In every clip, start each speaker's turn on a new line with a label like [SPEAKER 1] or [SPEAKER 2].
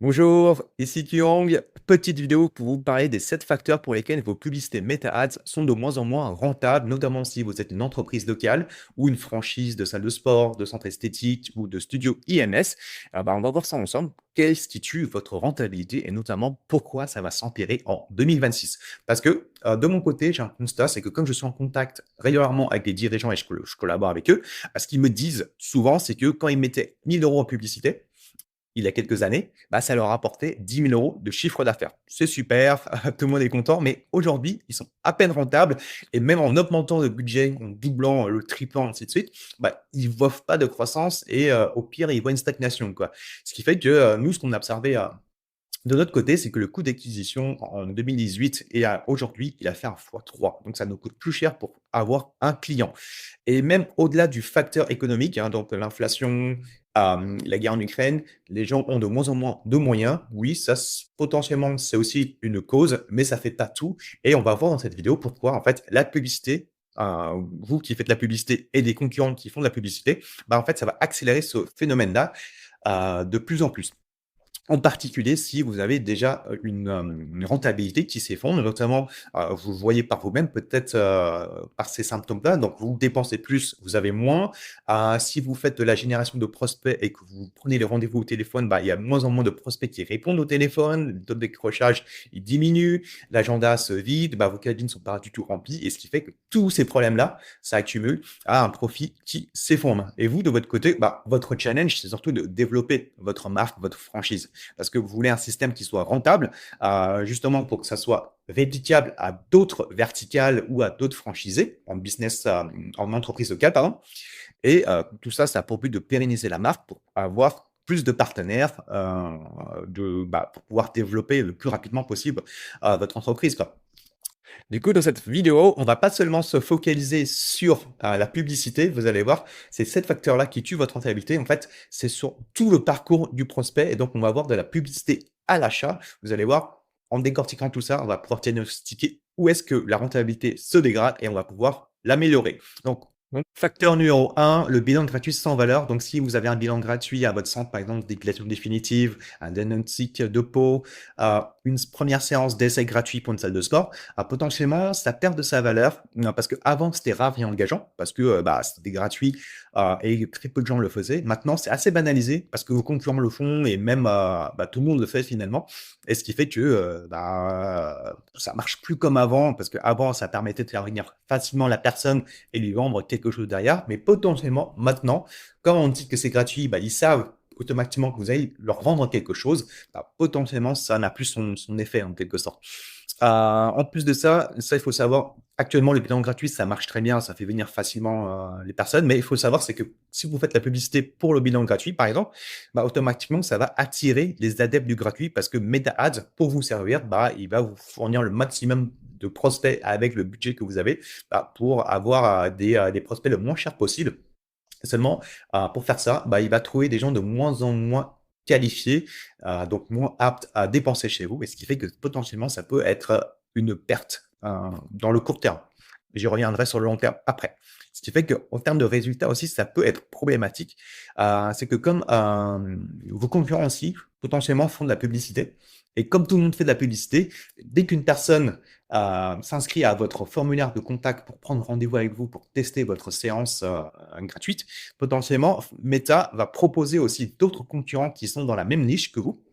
[SPEAKER 1] Bonjour, ici Kyong. Petite vidéo pour vous parler des 7 facteurs pour lesquels vos publicités Meta Ads sont de moins en moins rentables, notamment si vous êtes une entreprise locale ou une franchise de salle de sport, de centre esthétique ou de studio IMS. On va voir ça ensemble. Qu'est-ce qui tue votre rentabilité et notamment pourquoi ça va s'empirer en 2026? Parce que de mon côté, j'ai un constat, c'est que comme je suis en contact régulièrement avec les dirigeants et je collabore avec eux, ce qu'ils me disent souvent, c'est que quand ils mettaient 1 000 € en publicité, il y a quelques années, ça leur a apporté 10 000 € de chiffre d'affaires. C'est super, tout le monde est content, mais aujourd'hui, ils sont à peine rentables et même en augmentant le budget, en doublant, le triplant, ainsi de suite, ils ne voient pas de croissance et au pire, ils voient une stagnation, quoi. Ce qui fait que, nous, ce qu'on a observé, de notre côté, c'est que le coût d'acquisition en 2018 et à aujourd'hui, il a fait un fois 3. Donc ça nous coûte plus cher pour avoir un client. Et même au-delà du facteur économique, hein, donc l'inflation, la guerre en Ukraine, les gens ont de moins en moins de moyens. Oui, ça, potentiellement, c'est aussi une cause, mais ça fait pas tout. Et on va voir dans cette vidéo pourquoi, en fait, la publicité, vous qui faites la publicité et des concurrents qui font de la publicité, en fait, ça va accélérer ce phénomène-là de plus en plus. En particulier, si vous avez déjà, une rentabilité qui s'effondre, notamment, vous le voyez par vous-même peut-être, par ces symptômes-là, donc vous dépensez plus, vous avez moins. Si vous faites de la génération de prospects et que vous prenez les rendez-vous au téléphone, il y a de moins en moins de prospects qui répondent au téléphone, le taux de décrochage, il diminue, l'agenda se vide, vos cabines ne sont pas du tout remplies et ce qui fait que tous ces problèmes-là, ça accumule à un profit qui s'effondre. Et vous, de votre côté, votre challenge, c'est surtout de développer votre marque, votre franchise parce que vous voulez un système qui soit rentable, justement pour que ça soit réplicable à d'autres verticales ou à d'autres franchisés en business, en entreprise locale, pardon. Et tout ça, ça a pour but de pérenniser la marque pour avoir plus de partenaires, pour pouvoir développer le plus rapidement possible votre entreprise, quoi. Du coup, dans cette vidéo, on va pas seulement se focaliser sur la publicité, vous allez voir, c'est 7 facteurs-là qui tuent votre rentabilité. En fait, c'est sur tout le parcours du prospect et donc on va voir de la publicité à l'achat. Vous allez voir, en décortiquant tout ça, on va pouvoir diagnostiquer où est-ce que la rentabilité se dégrade et on va pouvoir l'améliorer. Donc, facteur numéro un, le bilan gratuit sans valeur. Donc, si vous avez un bilan gratuit à votre centre, par exemple, d'épilation définitive, un diagnostic de peau, une première séance d'essai gratuit pour une salle de sport, potentiellement, ça perd de sa valeur parce qu'avant, c'était rare et engageant parce que c'était gratuit et très peu de gens le faisaient. Maintenant, c'est assez banalisé parce que vos concurrents le font et même tout le monde le fait finalement. Et ce qui fait que ça marche plus comme avant parce qu'avant, ça permettait de faire venir facilement la personne et lui vendre quelque chose derrière. Mais potentiellement, maintenant, quand on dit que c'est gratuit, ils savent automatiquement que vous allez leur vendre quelque chose, potentiellement, ça n'a plus son effet en quelque sorte. En plus de ça, il faut savoir, actuellement, le bilan gratuit, ça marche très bien, ça fait venir facilement les personnes, mais il faut savoir, c'est que si vous faites la publicité pour le bilan gratuit, par exemple, automatiquement, ça va attirer les adeptes du gratuit parce que Meta Ads, pour vous servir, il va vous fournir le maximum de prospects avec le budget que vous avez pour avoir des prospects le moins cher possible. Seulement, pour faire ça, il va trouver des gens de moins en moins qualifiés, donc moins aptes à dépenser chez vous et ce qui fait que potentiellement ça peut être une perte, dans le court terme. J'y reviendrai sur le long terme après. Ce qui fait qu'en termes de résultats aussi, ça peut être problématique. C'est que comme, vos concurrents aussi, potentiellement font de la publicité et comme tout le monde fait de la publicité, dès qu'une personne s'inscrit à votre formulaire de contact pour prendre rendez-vous avec vous, pour tester votre séance gratuite, potentiellement, Meta va proposer aussi d'autres concurrents qui sont dans la même niche que vous.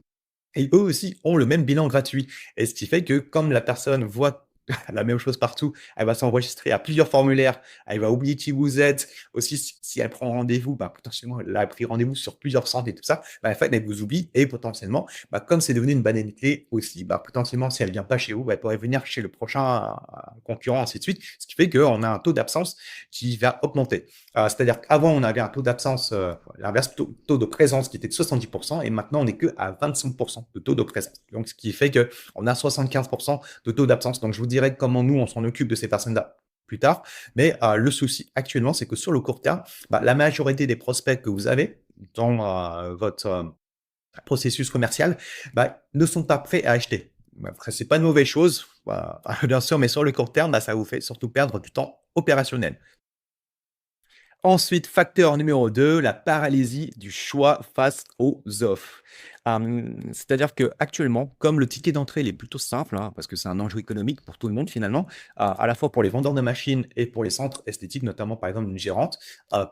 [SPEAKER 1] Et eux aussi ont le même bilan gratuit. Et ce qui fait que comme la personne voit la même chose partout, elle va s'enregistrer à plusieurs formulaires, elle va oublier qui vous êtes. Aussi, si elle prend rendez-vous, potentiellement, elle a pris rendez-vous sur plusieurs centres et tout ça, en fait, elle vous oublie et potentiellement, comme c'est devenu une banalité aussi, potentiellement, si elle vient pas chez vous, elle pourrait venir chez le prochain concurrent, ainsi de suite. Ce qui fait qu'on a un taux d'absence qui va augmenter. C'est-à-dire qu'avant, on avait un taux d'absence, l'inverse, taux de présence qui était de 70% et maintenant, on n'est que à 25% de taux de présence. Donc, ce qui fait qu'on a 75% de taux d'absence. Donc, je vous dirai comment nous, on s'en occupe de ces personnes-là plus tard. Mais le souci actuellement, c'est que sur le court terme, la majorité des prospects que vous avez dans votre processus commercial ne sont pas prêts à acheter. Après, c'est pas une mauvaise chose, bien sûr, mais sur le court terme, ça vous fait surtout perdre du temps opérationnel. Ensuite, facteur numéro 2, la paralysie du choix face aux offres. C'est-à-dire qu'actuellement, comme le ticket d'entrée, il est plutôt simple, hein, parce que c'est un enjeu économique pour tout le monde finalement, à la fois pour les vendeurs de machines et pour les centres esthétiques, notamment par exemple une gérante,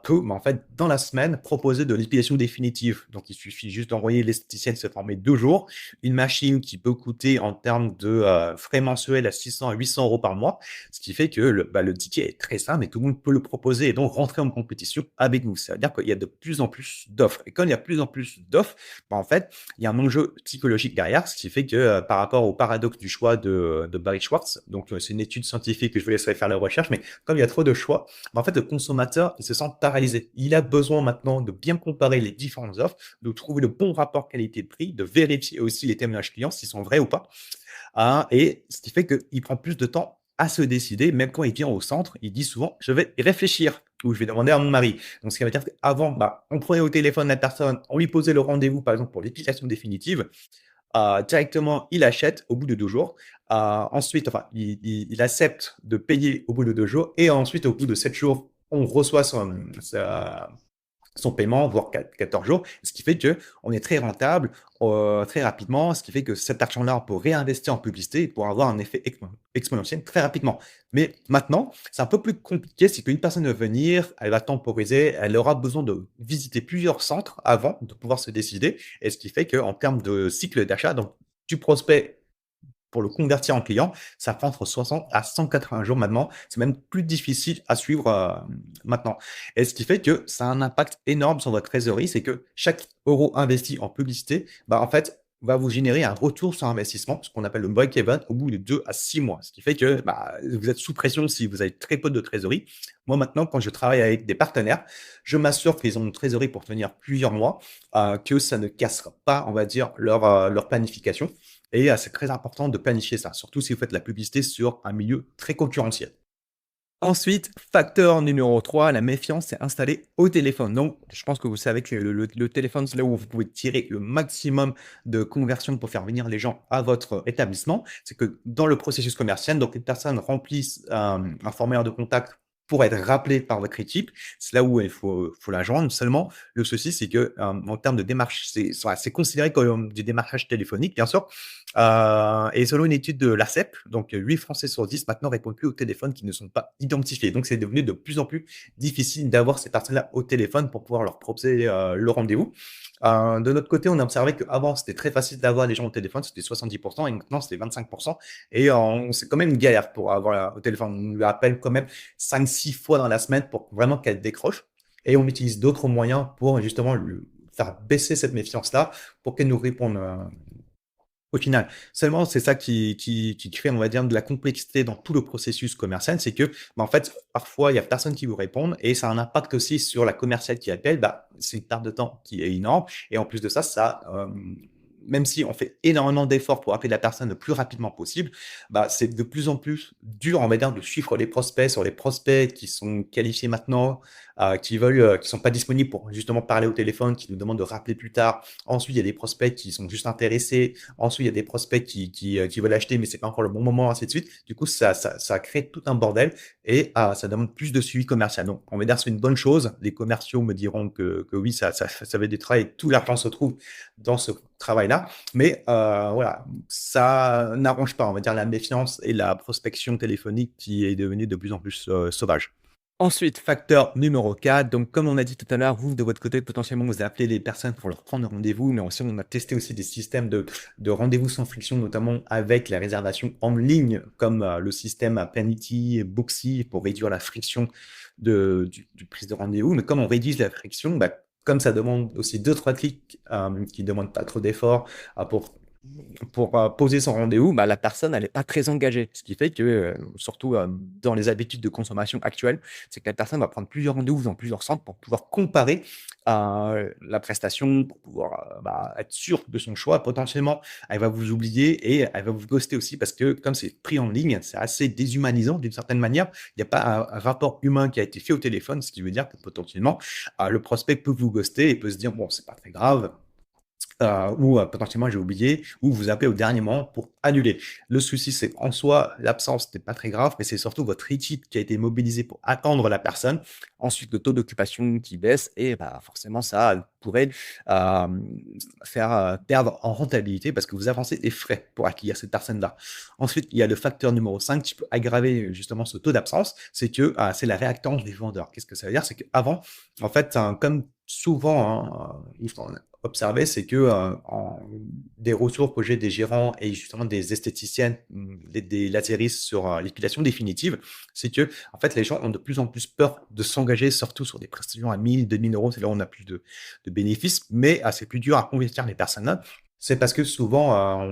[SPEAKER 1] peut, en fait, dans la semaine, proposer de l'épilation définitive. Donc il suffit juste d'envoyer l'esthéticienne se former 2 jours, une machine qui peut coûter en termes de, frais mensuels à 600 à 800 € par mois, ce qui fait que le ticket est très simple et tout le monde peut le proposer et donc rentrer en compétition avec nous. Ça veut dire qu'il y a de plus en plus d'offres et quand il y a plus en plus d'offres, en fait, il y a un enjeu psychologique derrière, ce qui fait que par rapport au paradoxe du choix de Barry Schwartz, donc c'est une étude scientifique que je vous laisserai faire la recherche, mais comme il y a trop de choix, en fait, le consommateur il se sent paralysé. Il a besoin maintenant de bien comparer les différentes offres, de trouver le bon rapport qualité-prix, de vérifier aussi les témoignages clients s'ils sont vrais ou pas. Et ce qui fait qu'il prend plus de temps à se décider, même quand il vient au centre, il dit souvent: «Je vais y réfléchir» ou «Je vais demander à mon mari». Donc ce qui veut dire qu'avant, on prenait au téléphone la personne, on lui posait le rendez-vous, par exemple, pour l'application définitive. Directement, il achète au bout de 2 jours. Ensuite, enfin, il accepte de payer au bout de 2 jours et ensuite, au bout de 7 jours, on reçoit son paiement, voire 14 jours, ce qui fait que on est très rentable très rapidement, ce qui fait que cet argent-là, on peut réinvestir en publicité pour avoir un effet exponentiel très rapidement. Mais maintenant, c'est un peu plus compliqué, c'est qu'une personne va venir, elle va temporiser, elle aura besoin de visiter plusieurs centres avant de pouvoir se décider et ce qui fait qu'en termes de cycle d'achat, donc du prospect pour le convertir en client, ça prend entre 60 à 180 jours maintenant. C'est même plus difficile à suivre, maintenant et ce qui fait que ça a un impact énorme sur votre trésorerie. C'est que chaque euro investi en publicité, en fait, va vous générer un retour sur investissement, ce qu'on appelle le break-even au bout de 2 à 6 mois. Ce qui fait que, vous êtes sous pression si vous avez très peu de trésorerie. Moi, maintenant, quand je travaille avec des partenaires, je m'assure qu'ils ont une trésorerie pour tenir plusieurs mois, que ça ne cassera pas, on va dire, leur planification et c'est très important de planifier ça, surtout si vous faites de la publicité sur un milieu très concurrentiel. Ensuite, facteur numéro 3, la méfiance est installée au téléphone. Donc, je pense que vous savez que le téléphone, c'est là où vous pouvez tirer le maximum de conversion pour faire venir les gens à votre établissement. C'est que dans le processus commercial, donc les personnes remplissent un formulaire de contact pour être rappelées par votre équipe. C'est là où il faut la joindre. Seulement, le souci, c'est que en termes de démarche, c'est considéré comme du démarchage téléphonique, bien sûr. Et selon une étude de l'ARCEP, donc 8 Français sur 10 maintenant répondent plus aux téléphones qui ne sont pas identifiés. Donc c'est devenu de plus en plus difficile d'avoir ces personnes-là au téléphone pour pouvoir leur proposer le rendez-vous. De notre côté, on a observé qu'avant, c'était très facile d'avoir les gens au téléphone, c'était 70 et maintenant c'est 25 et c'est quand même une galère pour avoir au téléphone. On lui appelle quand même 5-6 fois dans la semaine pour vraiment qu'elle décroche et on utilise d'autres moyens pour justement lui faire baisser cette méfiance-là pour qu'elle nous réponde, au final. Seulement, c'est ça qui crée, on va dire, de la complexité dans tout le processus commercial. C'est que, en fait, parfois, il y a personne qui vous répondent et ça a un impact aussi sur la commerciale qui appelle. C'est une perte de temps qui est énorme et en plus de ça, même si on fait énormément d'efforts pour appeler la personne le plus rapidement possible, c'est de plus en plus dur, on va dire, de suivre les prospects sur les prospects qui sont qualifiés maintenant, qui sont pas disponibles pour justement parler au téléphone, qui nous demandent de rappeler plus tard. Ensuite, il y a des prospects qui sont juste intéressés. Ensuite, il y a des prospects qui veulent acheter, mais c'est pas encore le bon moment, ainsi de suite. Du coup, ça crée tout un bordel et ça demande plus de suivi commercial. Donc, on va dire que c'est une bonne chose. Les commerciaux me diront que oui, ça va être du travail. Tout l'argent se trouve dans ce travail-là. Mais voilà, ça n'arrange pas, on va dire, la méfiance et la prospection téléphonique qui est devenue de plus en plus sauvage. Ensuite, facteur numéro 4, donc comme on a dit tout à l'heure, vous de votre côté, potentiellement, vous appelez les personnes pour leur prendre rendez-vous, mais aussi on a testé aussi des systèmes de rendez-vous sans friction, notamment avec la réservation en ligne, comme le système Penity et Booksy pour réduire la friction du prise de rendez-vous. Mais comme on réduit la friction, comme ça demande aussi deux trois clics qui ne demandent pas trop d'efforts pour poser son rendez-vous, la personne, elle est pas très engagée. Ce qui fait que, surtout, dans les habitudes de consommation actuelles, c'est que la personne va prendre plusieurs rendez-vous dans plusieurs centres pour pouvoir comparer, la prestation, pour pouvoir, être sûre de son choix. Potentiellement, elle va vous oublier et elle va vous ghoster aussi parce que comme c'est pris en ligne, c'est assez déshumanisant d'une certaine manière. Il n'y a pas un rapport humain qui a été fait au téléphone, ce qui veut dire que potentiellement, le prospect peut vous ghoster et peut se dire: «Bon, c'est pas très grave, ou potentiellement j'ai oublié, ou vous appelez au dernier moment pour annuler. Le souci, c'est en soi, l'absence n'est pas très grave, mais c'est surtout votre équipe qui a été mobilisée pour attendre la personne. Ensuite, le taux d'occupation qui baisse et bah, forcément, ça pourrait faire perdre en rentabilité parce que vous avancez des frais pour accueillir cette personne-là. Ensuite, il y a le facteur numéro 5 qui peut aggraver justement ce taux d'absence, c'est que c'est la réactance des vendeurs. Qu'est-ce que ça veut dire? C'est qu'avant, en fait, comme souvent, il faut observer, c'est que des retours que j'ai des gérants et justement des esthéticiennes, des laséristes sur l'épilation définitive, c'est que en fait les gens ont de plus en plus peur de s'engager, surtout sur des prestations à 1000, 2000 euros, c'est là où on a plus de bénéfices, mais c'est plus dur à convertir les personnes là. C'est parce que souvent,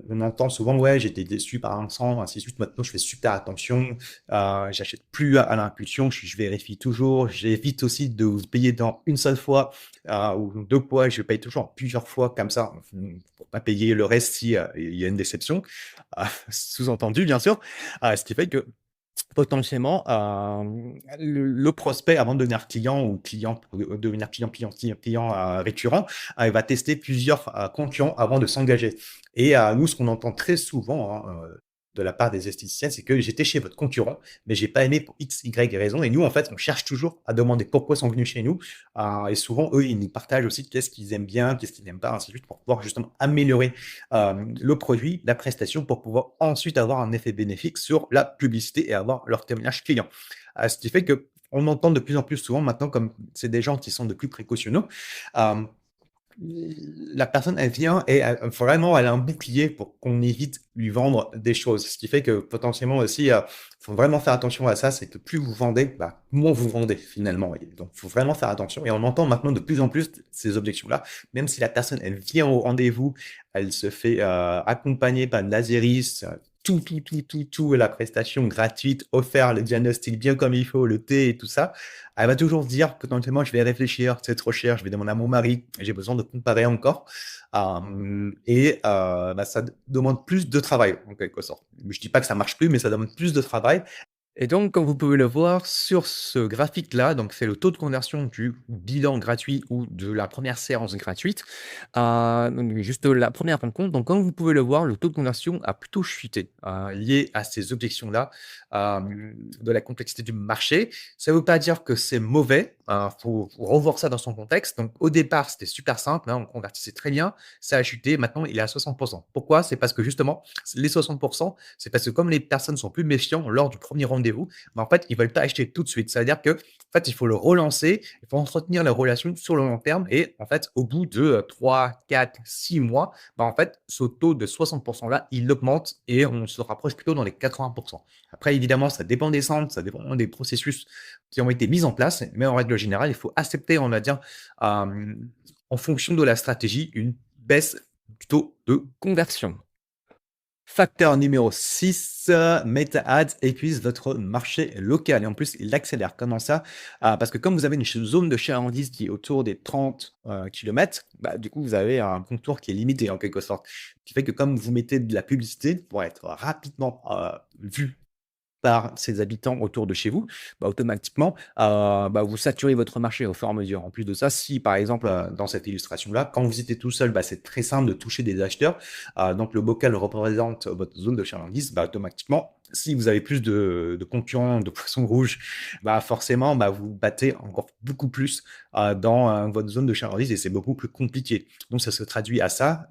[SPEAKER 1] on entend souvent, ouais, j'étais déçu par un sang, ainsi de suite. Maintenant, je fais super attention. J'achète plus à l'impulsion. Je vérifie toujours. J'évite aussi de vous payer dans une seule fois ou deux fois. Je paye toujours plusieurs fois comme ça pour pas payer le reste si il y a une déception. Sous-entendu, bien sûr. Ce qui fait que potentiellement, le prospect, avant de devenir client ou client, pour devenir client récurrent, il va tester plusieurs concurrents avant de s'engager. Et nous, ce qu'on entend très souvent de la part des esthéticiennes, c'est que j'étais chez votre concurrent, mais j'ai pas aimé pour X, Y raison. Et nous, en fait, on cherche toujours à demander pourquoi ils sont venus chez nous. Et souvent, eux, ils nous partagent aussi qu'est-ce qu'ils aiment bien, qu'est-ce qu'ils n'aiment pas, ainsi de suite, pour pouvoir justement améliorer le produit, la prestation pour pouvoir ensuite avoir un effet bénéfique sur la publicité et avoir leur témoignage client. Ce qui fait que on entend de plus en plus souvent maintenant, comme c'est des gens qui sont de plus précautionneux, euh, la personne, elle vient et vraiment, elle a un bouclier pour qu'on évite lui vendre des choses. Ce qui fait que potentiellement aussi, faut vraiment faire attention à ça, c'est que plus vous vendez, bah, moins vous vendez finalement. Et donc, faut vraiment faire attention. Et on entend maintenant de plus en plus ces objections-là, même si la personne, elle vient au rendez-vous, elle se fait accompagner par une lasériste, tout, la prestation gratuite, offert, le diagnostic bien comme il faut, le thé et tout ça. Elle va toujours se dire potentiellement, je vais réfléchir, c'est trop cher, je vais demander à mon mari, j'ai besoin de comparer encore. Bah, ça demande plus de travail, en quelque sorte. Je dis pas que ça marche plus, mais ça demande plus de travail. Et donc, comme vous pouvez le voir sur ce graphique-là, donc c'est le taux de conversion du bilan gratuit ou de la première séance gratuite. Donc juste la première rencontre. Donc, comme vous pouvez le voir, le taux de conversion a plutôt chuté, lié à ces objections-là, de la complexité du marché. Ça ne veut pas dire que c'est mauvais. Il faut revoir ça dans son contexte. Donc, au départ, c'était super simple, hein, on convertissait très bien. Ça a chuté. Maintenant, il est à 60%. Pourquoi? C'est parce que justement, les 60%, c'est parce que comme les personnes sont plus méfiantes lors du premier rendez-vous, bah, en fait, ils veulent pas acheter tout de suite. Ça veut dire que, en fait, il faut le relancer, il faut entretenir la relation sur le long terme. Et en fait, au bout de 3, 4, 6 mois, bah, en fait, ce taux de 60% là, il augmente et on se rapproche plutôt dans les 80%. Après, évidemment, ça dépend des centres, ça dépend des processus qui ont été mis en place, mais en règle générale, il faut accepter, on va dire, en fonction de la stratégie, une baisse du taux de conversion. Facteur numéro 6, Meta Ads épuise votre marché local et en plus, il accélère. Comment ça? Parce que comme vous avez une zone de chalandise qui est autour des 30 km, bah, du coup, vous avez un contour qui est limité en quelque sorte. Ce qui fait que comme vous mettez de la publicité pour être rapidement vu par ses habitants autour de chez vous, bah, automatiquement, bah, vous saturez votre marché au fur et à mesure. En plus de ça, si par exemple, dans cette illustration-là, quand vous étiez tout seul, bah, c'est très simple de toucher des acheteurs. Donc le bocal représente votre zone de chalandise, bah, automatiquement, si vous avez plus de concurrents, de poissons rouges, bah, forcément, bah, vous battez encore beaucoup plus dans votre zone de chalandise et c'est beaucoup plus compliqué. Donc ça se traduit à ça,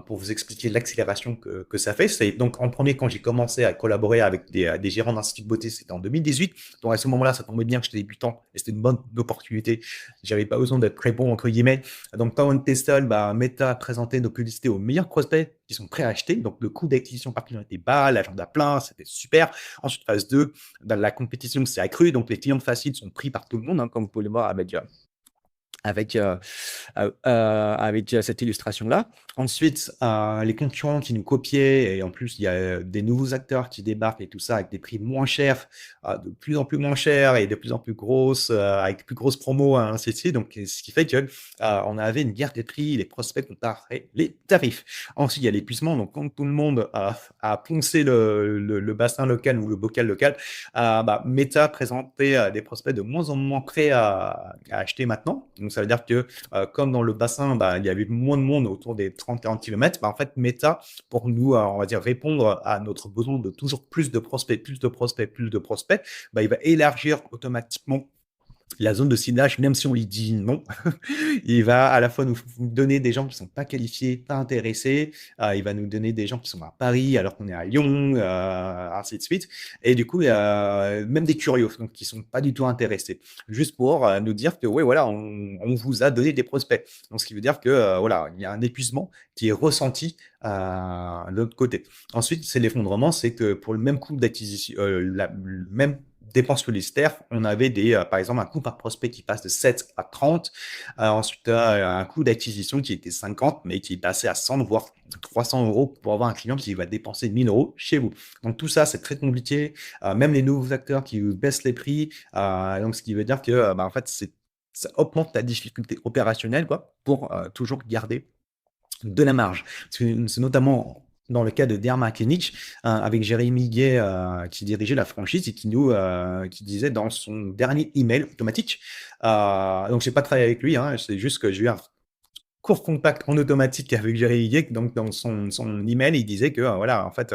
[SPEAKER 1] pour vous expliquer l'accélération que ça fait. C'est donc en premier, quand j'ai commencé à collaborer avec des gérants d'instituts de beauté, c'était en 2018. Donc à ce moment-là, ça tombait bien que j'étais débutant et c'était une bonne opportunité. J'avais pas besoin d'être très bon, entre guillemets. Donc quand on était seul, bah, Meta présentait nos publicités aux meilleurs prospects qui sont prêts à acheter. Donc le coût d'acquisition par client était bas, l'agenda plein, c'était super. Ensuite, phase 2, dans la compétition s'est accrue. Donc les clients faciles sont pris par tout le monde, hein, comme vous pouvez le voir avec cette illustration-là. Ensuite, les concurrents qui nous copiaient, et en plus, il y a des nouveaux acteurs qui débarquent et tout ça avec des prix moins chers, de plus en plus moins chers et de plus en plus grosses, avec plus grosses promos, hein, ainsi de suite. Donc, ce qui fait que on avait une guerre des prix, les prospects comparaient les tarifs. Ensuite, il y a l'épuisement. Donc, quand tout le monde a poncé le bassin local ou le bocal local, bah, Meta présentait des prospects de moins en moins prêts à acheter maintenant. Donc, ça veut dire que, comme dans le bassin, bah, il y avait moins de monde autour des 30-40 kilomètres, bah, en fait, Meta, pour nous, on va dire répondre à notre besoin de toujours plus de prospects, plus de prospects, plus de prospects, bah, il va élargir automatiquement la zone de ciblage, même si on lui dit non, il va à la fois nous donner des gens qui sont pas qualifiés, pas intéressés, il va nous donner des gens qui sont à Paris alors qu'on est à Lyon, ainsi de suite. Et du coup, il y a même des curieux, donc qui sont pas du tout intéressés, juste pour nous dire que ouais, voilà, on vous a donné des prospects. Donc, ce qui veut dire que voilà, il y a un épuisement qui est ressenti de l'autre côté. Ensuite, c'est l'effondrement, c'est que pour le même coût d'acquisition, le même dépenses publicitaires, on avait par exemple, un coût par prospect qui passe de 7 à 30. Ensuite, un coût d'acquisition qui était 50, mais qui est passé à 100, voire 300 euros pour avoir un client qui va dépenser 1000 euros chez vous. Donc, tout ça, c'est très compliqué. Même les nouveaux acteurs qui baissent les prix. Donc, ce qui veut dire que, bah, en fait, ça augmente la difficulté opérationnelle, quoi, pour toujours garder de la marge. C'est notamment dans le cas de Derma Klinic, avec Jérémy Gay, qui dirigeait la franchise et qui disait dans son dernier email automatique, donc j'ai pas travaillé avec lui, hein, c'est juste que j'ai eu un court contact en automatique avec Jerry Yek. Donc, dans son email, il disait que, voilà, en fait,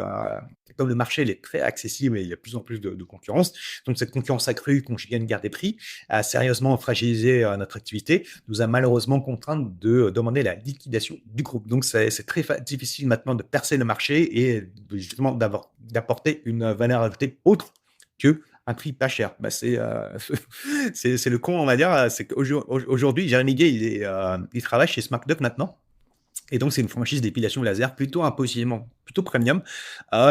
[SPEAKER 1] comme le marché il est très accessible et il y a de plus en plus de concurrence, donc cette concurrence accrue, conjuguée à une guerre des prix, a sérieusement fragilisé notre activité, nous a malheureusement contraint de demander la liquidation du groupe. Donc, c'est très difficile maintenant de percer le marché et justement d'apporter une valeur ajoutée autre que un prix pas cher. Bah, c'est le con, on va dire. C'est qu'aujourd'hui, Jérémy Gay, il travaille chez SmartDoc maintenant. Et donc, c'est une franchise d'épilation laser plutôt imposément, plutôt premium,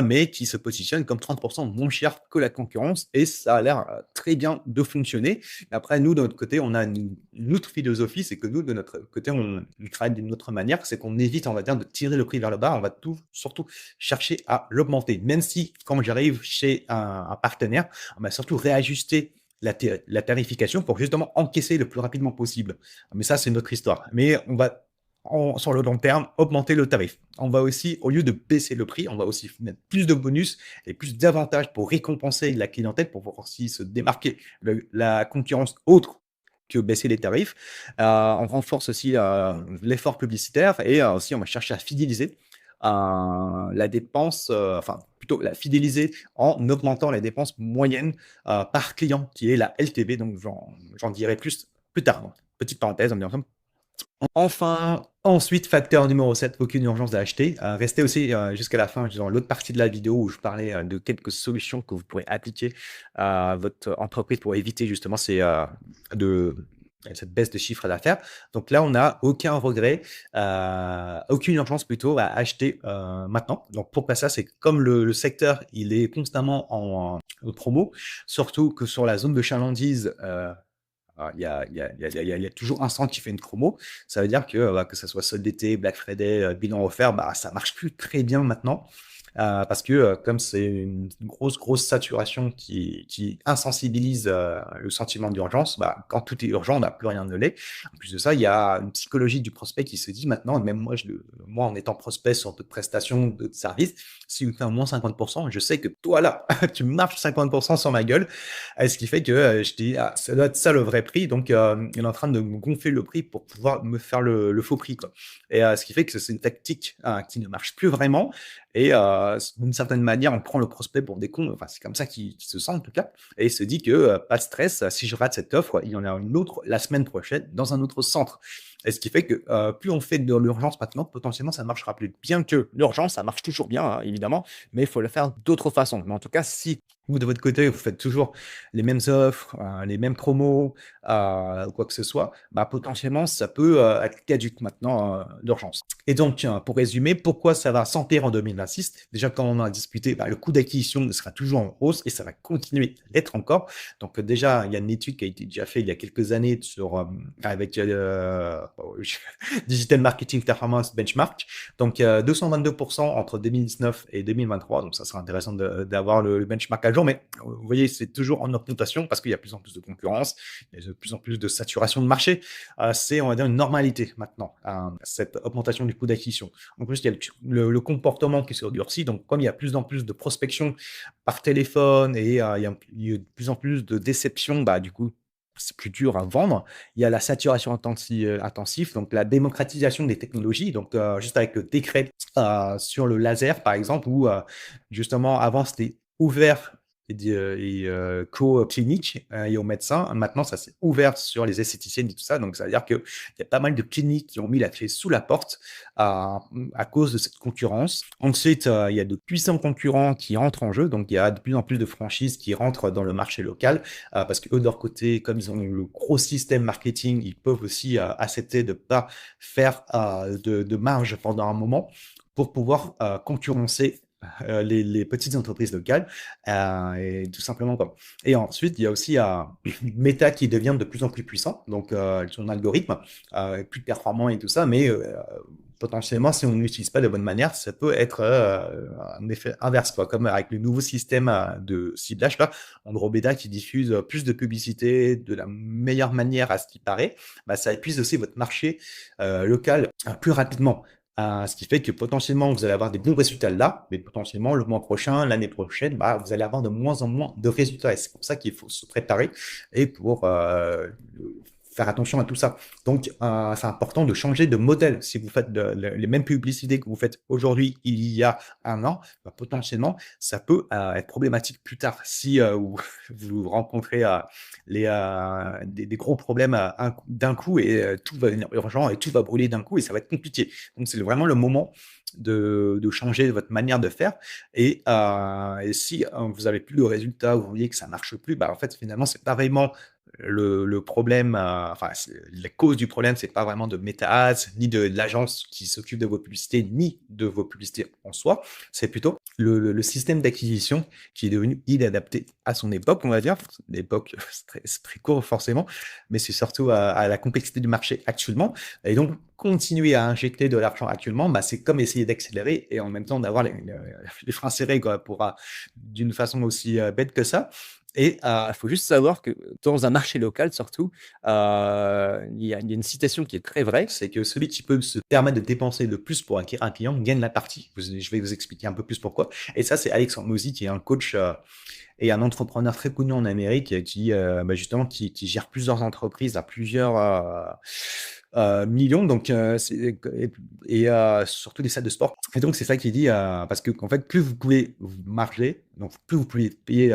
[SPEAKER 1] mais qui se positionne comme 30% moins cher que la concurrence. Et ça a l'air très bien de fonctionner. Après, nous, de notre côté, on a une autre philosophie, c'est que nous, de notre côté, on travaille d'une autre manière, c'est qu'on évite, on va dire, de tirer le prix vers le bas. On va surtout chercher à l'augmenter. Même si, quand j'arrive chez un partenaire, on va surtout réajuster la tarification pour justement encaisser le plus rapidement possible. Mais ça, c'est notre histoire. Mais on va sur le long terme, augmenter le tarif. On va aussi, au lieu de baisser le prix, on va aussi mettre plus de bonus et plus d'avantages pour récompenser la clientèle, pour pouvoir aussi se démarquer la concurrence autre que baisser les tarifs. On renforce aussi l'effort publicitaire et aussi on va chercher à fidéliser la dépense, enfin plutôt la fidéliser en augmentant la dépense moyenne par client, qui est la LTV. Donc j'en dirai plus tard. Donc, petite parenthèse, on est ensemble. Enfin, ensuite, facteur numéro 7, aucune urgence d'acheter. Restez aussi jusqu'à la fin, dans l'autre partie de la vidéo où je parlais de quelques solutions que vous pourrez appliquer à votre entreprise pour éviter justement cette baisse de chiffre d'affaires. Donc là, on n'a aucun regret, aucune urgence plutôt à acheter maintenant. Donc pourquoi ça? C'est que comme le secteur, il est constamment en promo, surtout que sur la zone de chalandise, il y a toujours un stand qui fait une promo. Ça veut dire que ça soit solde d'été, Black Friday, bilan offert, bah, ça marche plus très bien maintenant. Parce que comme c'est une grosse saturation qui insensibilise le sentiment d'urgence, bah, quand tout est urgent, on n'a plus rien de l'est. En plus de ça, il y a une psychologie du prospect qui se dit maintenant, et même moi en étant prospect sur d'autres prestations, d'autres services, si vous faites un moins 50%, je sais que toi là, tu marches 50% sur ma gueule. Ce qui fait que je dis, ah, ça doit être ça le vrai prix. Donc, il est en train de me gonfler le prix pour pouvoir me faire le faux prix, quoi. Et ce qui fait que c'est une tactique qui ne marche plus vraiment. Et d'une certaine manière, on prend le prospect pour des cons. Enfin, c'est comme ça qu'il se sent en tout cas. Et il se dit que pas de stress, si je rate cette offre, il y en a une autre la semaine prochaine dans un autre centre. Et ce qui fait que plus on fait de l'urgence maintenant, potentiellement ça marchera plus. Bien que l'urgence, ça marche toujours bien, hein, évidemment, mais il faut le faire d'autres façons. Mais en tout cas, si vous, de votre côté, vous faites toujours les mêmes offres, les mêmes promos, ou quoi que ce soit, bah, potentiellement, ça peut être caduque maintenant, d'urgence. Et donc, pour résumer, pourquoi ça va s'empirer en 2026? Déjà, comme on en a discuté, bah, le coût d'acquisition sera toujours en hausse et ça va continuer d'être encore. Donc, déjà, il y a une étude qui a été déjà faite il y a quelques années avec Digital Marketing Performance Benchmark. Donc, 222% entre 2019 et 2023. Donc, ça sera intéressant d'avoir le benchmark à jour. Mais vous voyez, c'est toujours en augmentation parce qu'il y a de plus en plus de concurrence, il y a de plus en plus de saturation de marché. C'est, on va dire, une normalité maintenant, cette augmentation du coût d'acquisition. En plus, il y a le comportement qui se durcit. Donc, comme il y a plus en plus de prospection par téléphone et il y a de plus en plus de déception, bah, du coup, c'est plus dur à vendre. Il y a la saturation intensive, donc la démocratisation des technologies. Donc, juste avec le décret sur le laser, par exemple, où justement, avant, c'était ouvert qu'aux cliniques et aux médecins. Maintenant, ça s'est ouvert sur les esthéticiennes et tout ça. Donc, ça veut dire qu'il y a pas mal de cliniques qui ont mis la clé sous la porte à cause de cette concurrence. Ensuite, il y a de puissants concurrents qui entrent en jeu. Donc, il y a de plus en plus de franchises qui rentrent dans le marché local parce qu'eux, de leur côté, comme ils ont le gros système marketing, ils peuvent aussi accepter de ne pas faire de marge pendant un moment pour pouvoir concurrencer les petites entreprises locales et tout simplement quoi. Et ensuite, il y a aussi Meta qui devient de plus en plus puissant, donc son algorithme est plus performant et tout ça, mais potentiellement, si on ne l'utilise pas de bonne manière, ça peut être un effet inverse, quoi, comme avec le nouveau système de ciblage là, Andromeda qui diffuse plus de publicité de la meilleure manière à ce qui paraît, bah, ça épuise aussi votre marché local plus rapidement. Ce qui fait que potentiellement, vous allez avoir des bons résultats là, mais potentiellement, le mois prochain, l'année prochaine, bah, vous allez avoir de moins en moins de résultats. Et c'est pour ça qu'il faut se préparer et pour faire attention à tout ça. Donc, c'est important de changer de modèle. Si vous faites les mêmes publicités que vous faites aujourd'hui, il y a un an, bah, potentiellement, ça peut être problématique plus tard. Si vous rencontrez des gros problèmes d'un coup et tout va devenir urgent et tout va brûler d'un coup et ça va être compliqué. Donc, c'est vraiment le moment de changer votre manière de faire. Et si vous avez plus de résultats, vous voyez que ça marche plus, bah, en fait, finalement, c'est pas vraiment le problème, enfin, la cause du problème, c'est pas vraiment de Meta Ads, ni de l'agence qui s'occupe de vos publicités, ni de vos publicités en soi. C'est plutôt le système d'acquisition qui est devenu inadapté à son époque, on va dire. L'époque, c'est très court forcément, mais c'est surtout à la complexité du marché actuellement. Et donc, continuer à injecter de l'argent actuellement, bah, c'est comme essayer d'accélérer et en même temps d'avoir les freins serrés, quoi, pour, d'une façon aussi bête que ça. Et il faut juste savoir que dans un marché local, surtout, il y a une citation qui est très vraie, c'est que celui qui peut se permettre de dépenser le plus pour acquérir un client gagne la partie. Je vais vous expliquer un peu plus pourquoi. Et ça, c'est Alexandre Mosi, qui est un coach et un entrepreneur très connu en Amérique qui bah, justement qui gère plusieurs entreprises à plusieurs millions, donc surtout des salles de sport. Et donc c'est ça qu'il dit, parce que en fait, plus vous pouvez marger, donc plus vous pouvez payer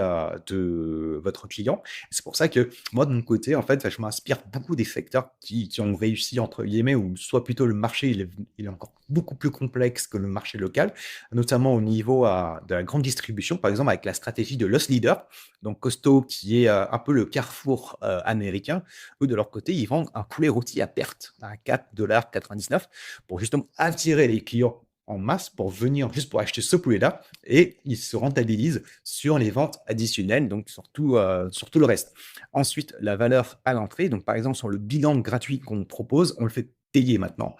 [SPEAKER 1] de votre client. C'est pour ça que moi de mon côté, en fait, je m'inspire beaucoup des secteurs qui ont réussi entre guillemets, ou soit plutôt le marché il est encore beaucoup plus complexe que le marché local, notamment au niveau de la grande distribution, par exemple avec la stratégie de Loss Leader, donc Costco qui est un peu le Carrefour américain. Eux de leur côté, ils vendent un poulet rôti à perte à 4,99 $ pour justement attirer les clients en masse pour venir juste pour acheter ce poulet-là, et ils se rentabilisent sur les ventes additionnelles, donc sur tout le reste. Ensuite, la valeur à l'entrée, donc par exemple sur le bilan gratuit qu'on propose, on le fait payer maintenant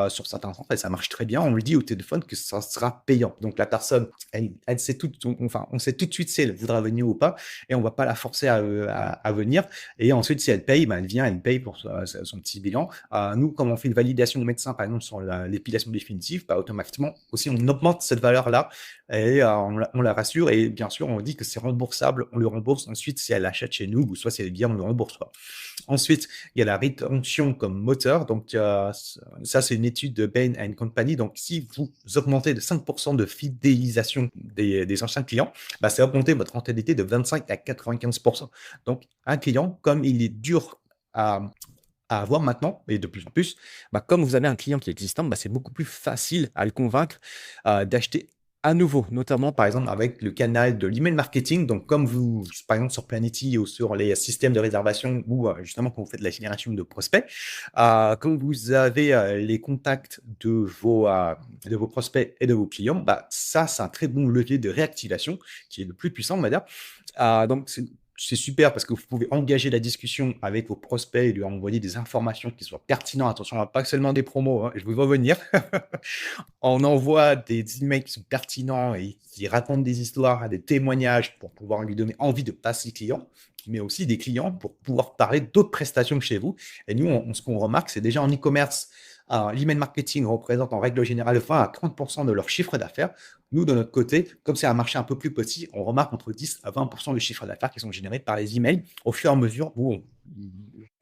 [SPEAKER 1] sur certains centres et ça marche très bien. On lui dit au téléphone que ça sera payant. Donc la personne, elle sait enfin, on sait tout de suite si elle voudra venir ou pas et on ne va pas la forcer à venir. Et ensuite, si elle paye, ben, elle paye pour son petit bilan. Nous, comme on fait une validation de médecin, par exemple, sur l'épilation définitive, bah, automatiquement, aussi, on augmente cette valeur-là et on la rassure. Et bien sûr, on dit que c'est remboursable, on le rembourse ensuite si elle achète chez nous ou soit si elle vient, on le rembourse pas. Ensuite, il y a la rétention comme moteur. Donc, ça, c'est une étude de Bain & Company. Donc, si vous augmentez de 5% de fidélisation des anciens clients, bah, c'est augmenter votre rentabilité de 25 à 95%. Donc, un client, comme il est dur à avoir maintenant, et de plus en plus, bah, comme vous avez un client qui est existant, bah, c'est beaucoup plus facile à le convaincre d'acheter à nouveau, notamment par exemple avec le canal de l'email marketing. Donc, comme vous, par exemple sur Planety ou sur les systèmes de réservation ou justement quand vous faites la génération de prospects, quand vous avez les contacts de vos prospects et de vos clients, bah, ça, c'est un très bon levier de réactivation qui est le plus puissant, on va dire. Donc, c'est super parce que vous pouvez engager la discussion avec vos prospects et lui envoyer des informations qui soient pertinentes. Attention, pas seulement des promos, hein, je vais revenir. On envoie des emails qui sont pertinents et qui racontent des histoires, des témoignages pour pouvoir lui donner envie de passer client, mais aussi des clients pour pouvoir parler d'autres prestations que chez vous. Et nous, ce qu'on remarque, c'est déjà en e-commerce, Alors, l'email marketing représente en règle générale 20 à 30 de leur chiffre d'affaires. Nous, de notre côté, comme c'est un marché un peu plus petit, on remarque entre 10 à 20 du chiffre d'affaires qui sont générés par les emails au fur et à mesure où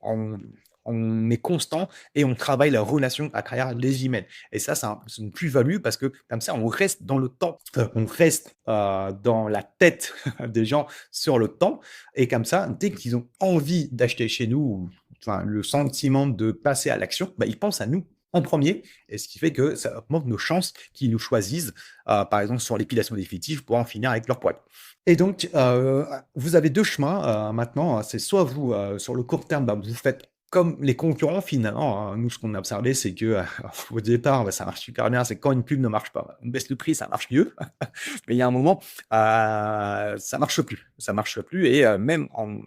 [SPEAKER 1] on on est constant et on travaille la relation à travers les emails. Et ça, c'est une plus-value parce que comme ça, on reste dans le temps, on reste dans la tête des gens sur le temps. Et comme ça, dès qu'ils ont envie d'acheter chez nous, ou, enfin, le sentiment de passer à l'action, bah, ils pensent à nous en premier. Et ce qui fait que ça augmente nos chances qu'ils nous choisissent, par exemple, sur l'épilation définitive pour en finir avec leur poil. Et donc, vous avez 2 chemins, maintenant, c'est soit vous, sur le court terme, bah, vous faites comme les concurrents finalement, hein. Nous, ce qu'on a observé, c'est que, au départ, bah, ça marche super bien, c'est quand une pub ne marche pas, on baisse le prix, ça marche mieux. Mais il y a un moment, ça marche plus. Ça marche plus et même en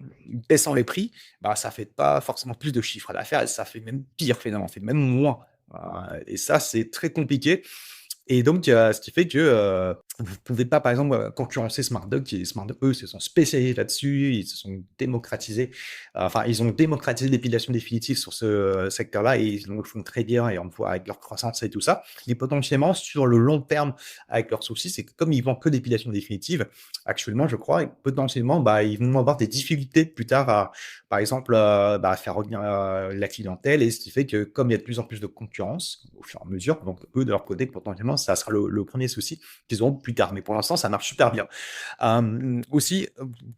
[SPEAKER 1] baissant les prix, bah, ça fait pas forcément plus de chiffre d'affaires et ça fait même pire finalement, ça fait même moins. Et ça, c'est très compliqué et donc, ce qui fait que, vous pouvez pas, par exemple, concurrencer SmartDog qui SmartDog, eux, se sont spécialisés là-dessus, ils se sont démocratisés, enfin, ils ont démocratisé l'épilation définitive sur ce, secteur-là et ils le font très bien et on le voit avec leur croissance et tout ça. Et potentiellement, sur le long terme, avec leurs soucis, c'est que comme ils vendent que l'épilation définitive, actuellement, je crois, et potentiellement, bah, ils vont avoir des difficultés plus tard à, par exemple, bah, à faire revenir, la clientèle et ce qui fait que comme il y a de plus en plus de concurrence, au fur et à mesure, donc eux, de leur côté, potentiellement, ça sera le 1er souci qu'ils auront plus tard. Mais pour l'instant, ça marche super bien. Aussi,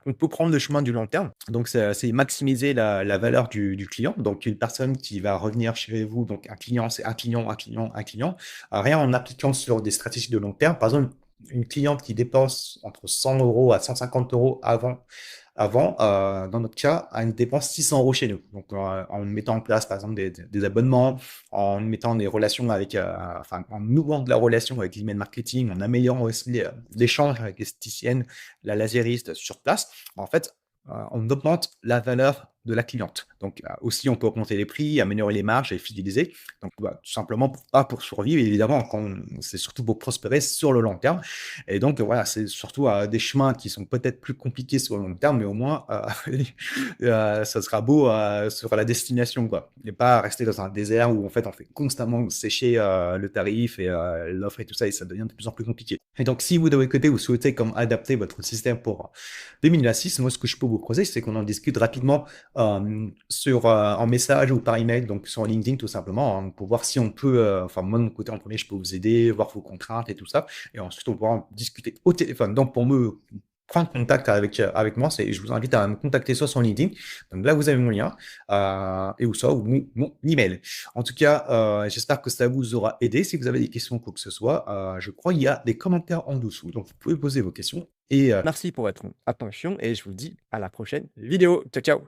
[SPEAKER 1] on peut prendre le chemin du long terme. Donc, c'est maximiser la valeur du client. Donc, une personne qui va revenir chez vous, donc un client, c'est un client, un client, un client. Rien en appliquant sur des stratégies de long terme. Par exemple, une cliente qui dépense entre 100 € à 150 € dans notre cas, à une dépense 600 € chez nous. Donc, en mettant en place, par exemple, des abonnements, en mettant des relations avec, enfin, en nouant de la relation avec l'email marketing, en améliorant aussi l'échange avec l'esthéticienne, la lasériste sur place. En fait, on augmente la valeur de la cliente. Donc, aussi, on peut augmenter les prix, améliorer les marges et fidéliser. Donc, bah, tout simplement, pas pour survivre, évidemment, c'est surtout pour prospérer sur le long terme. Et donc, voilà, c'est surtout des chemins qui sont peut-être plus compliqués sur le long terme, mais au moins, ça sera beau sur la destination, quoi. Et pas rester dans un désert où, en fait, on fait constamment sécher le tarif et l'offre et tout ça, et ça devient de plus en plus compliqué. Et donc, si vous, de votre côté, vous souhaitez comme adapter votre système pour 2026, moi, ce que je peux vous proposer, c'est qu'on en discute rapidement en message ou par email, donc sur LinkedIn, tout simplement, hein, pour voir si on peut, enfin, moi, de mon côté, en premier, je peux vous aider, voir vos contraintes et tout ça. Et ensuite, on pourra en discuter au téléphone. Donc, pour me prendre contact avec moi, je vous invite à me contacter soit sur LinkedIn. Donc là, vous avez mon lien, et ou soit ou mon email. En tout cas, j'espère que ça vous aura aidé. Si vous avez des questions, quoi que ce soit, je crois qu'il y a des commentaires en dessous. Donc, vous pouvez poser vos questions. Et merci pour votre attention et je vous dis à la prochaine vidéo. Ciao, ciao.